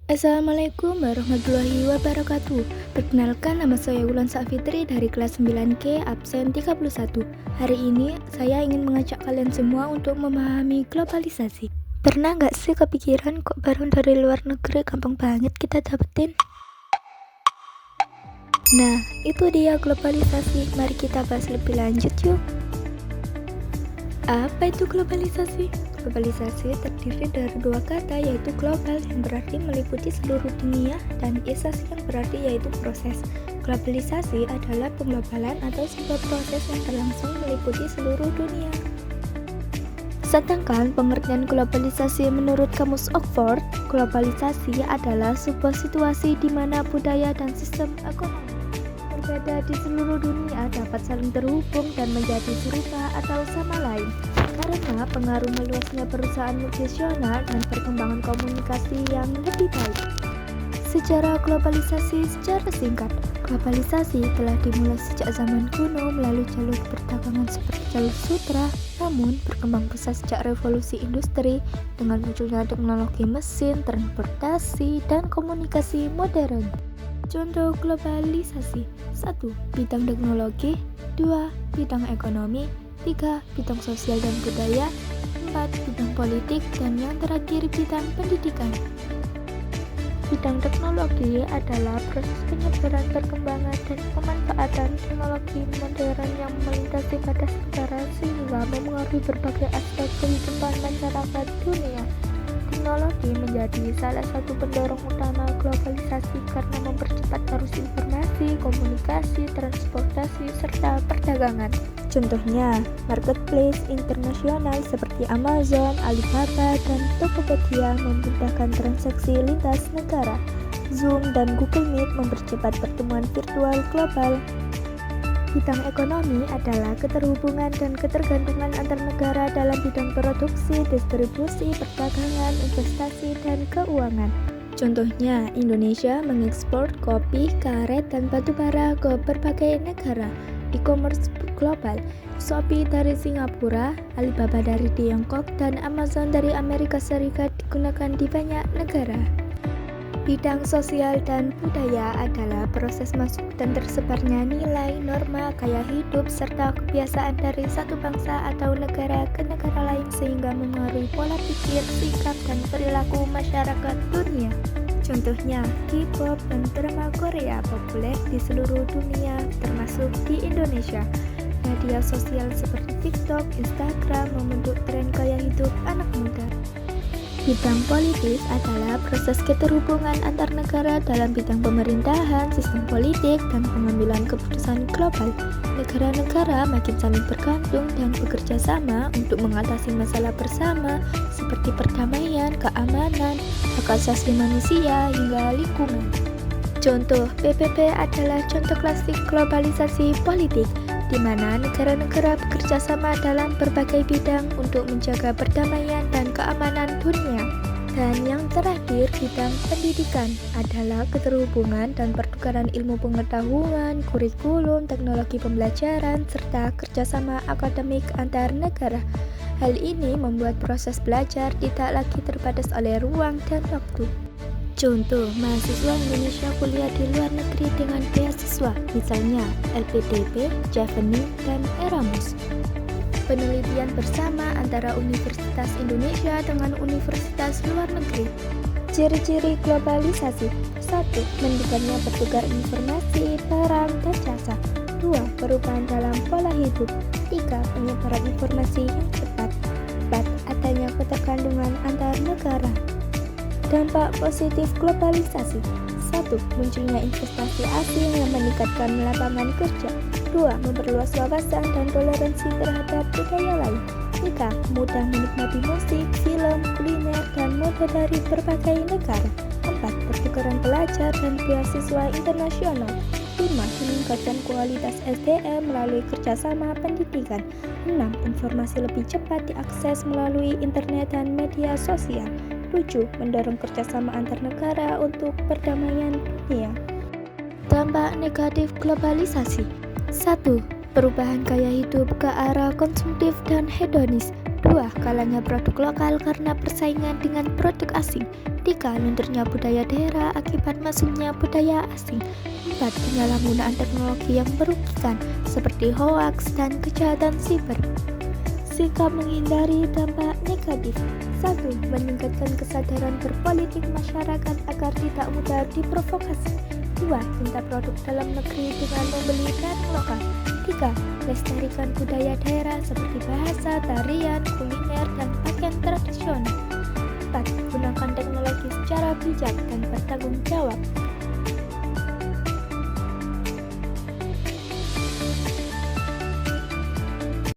Assalamualaikum warahmatullahi wabarakatuh. Perkenalkan, nama saya Wulan Safitri dari kelas 9K absen 31. Hari ini saya ingin mengajak kalian semua untuk memahami globalisasi. Pernah nggak sih kepikiran kok barang dari luar negeri gampang banget kita dapetin? Nah, itu dia globalisasi. Mari kita bahas lebih lanjut yuk. Apa itu globalisasi? Globalisasi terdiri dari dua kata, yaitu global yang berarti meliputi seluruh dunia dan isasi yang berarti yaitu proses. Globalisasi adalah penglobalan atau sebuah proses yang berlangsung meliputi seluruh dunia. Sedangkan pengertian globalisasi menurut Kamus Oxford, globalisasi adalah sebuah situasi di mana budaya dan sistem ekonomi berbeda di seluruh dunia dapat saling terhubung dan menjadi serupa atau sama lain karena pengaruh meluasnya perusahaan multinasional dan perkembangan komunikasi yang lebih baik. Sejarah globalisasi secara singkat, globalisasi telah dimulai sejak zaman kuno melalui jalur perdagangan seperti jalur sutra, namun berkembang pesat sejak revolusi industri dengan munculnya teknologi mesin, transportasi, dan komunikasi modern. Contoh globalisasi: 1. Bidang teknologi, 2. Bidang ekonomi, 3. Bidang sosial dan budaya, 4. Bidang politik, dan yang terakhir bidang pendidikan. Bidang teknologi adalah proses penyebaran, perkembangan, dan pemanfaatan teknologi modern yang melintasi batas negara sehingga memengaruhi berbagai aspek kehidupan masyarakat dunia. Teknologi menjadi salah satu pendorong utama globalisasi karena mempercepat arus informasi, komunikasi, transportasi, serta perdagangan. Contohnya, marketplace internasional seperti Amazon, Alibaba, dan Tokopedia memudahkan transaksi lintas negara. Zoom dan Google Meet mempercepat pertemuan virtual global. Bidang ekonomi adalah keterhubungan dan ketergantungan antar negara dalam bidang produksi, distribusi, perdagangan, investasi, dan keuangan. Contohnya, Indonesia mengekspor kopi, karet, dan batu bara ke berbagai negara. E-commerce global, Shopee dari Singapura, Alibaba dari Tiongkok, dan Amazon dari Amerika Serikat digunakan di banyak negara. Bidang sosial dan budaya adalah proses masuk dan tersebarnya nilai, norma, gaya hidup, serta kebiasaan dari satu bangsa atau negara ke negara lain sehingga memengaruhi pola pikir, sikap, dan perilaku masyarakat dunia. Contohnya, K-pop dan drama Korea populer di seluruh dunia, termasuk di Indonesia. Media sosial seperti TikTok, Instagram membentuk tren gaya hidup anak muda. Bidang politis adalah proses keterhubungan antar negara dalam bidang pemerintahan, sistem politik, dan pengambilan keputusan global. Negara-negara makin saling bergantung dan bekerja sama untuk mengatasi masalah bersama seperti perdamaian, keamanan, hak asasi manusia, hingga lingkungan. Contoh PBB adalah contoh klasik globalisasi politik, di mana negara-negara bekerja sama dalam berbagai bidang untuk menjaga perdamaian dan keamanan dunia. Dan yang terakhir, bidang pendidikan adalah keterhubungan dan pertukaran ilmu pengetahuan, kurikulum, teknologi pembelajaran, serta kerjasama akademik antar negara. Hal ini membuat proses belajar tidak lagi terbatas oleh ruang dan waktu. Contoh, mahasiswa Indonesia kuliah di luar negeri dengan beasiswa, misalnya LPDP, Javening, dan Erasmus. Penelitian bersama antara Universitas Indonesia dengan Universitas luar negeri. Ciri-ciri globalisasi: 1. Meningkatnya bertukar informasi, barang, dan jasa. 2. Perubahan dalam pola hidup. 3. Penyebaran informasi yang cepat. 4. Adanya ketergantungan antar negara. Dampak positif globalisasi: 1. Munculnya investasi asing yang meningkatkan lapangan kerja. 2. Memperluas wawasan dan toleransi terhadap budaya lain. 3. Mudah menikmati musik, film, kuliner, dan mode dari berbagai negara. 4. Pertukaran pelajar dan beasiswa internasional. 5. Meningkatkan kualitas SDM melalui kerjasama pendidikan. 6. Informasi lebih cepat diakses melalui internet dan media sosial. 7. Mendorong kerjasama antar negara untuk perdamaian dunia. Dampak negatif globalisasi: 1. Perubahan gaya hidup ke arah konsumtif dan hedonis. 2. Kalahnya produk lokal karena persaingan dengan produk asing. 3. Lunturnya budaya daerah akibat masuknya budaya asing. 4. Penyalahgunaan teknologi yang merugikan seperti hoaks dan kejahatan siber. Sikap menghindari dampak negatif. 1. Meningkatkan kesadaran berpolitik masyarakat agar tidak mudah diprovokasi. 2. Cinta produk dalam negeri dengan membeli barang lokal. 3. Lestarikan budaya daerah seperti bahasa, tarian, kuliner, dan pakaian tradisional. 4. Gunakan teknologi secara bijak dan bertanggung jawab.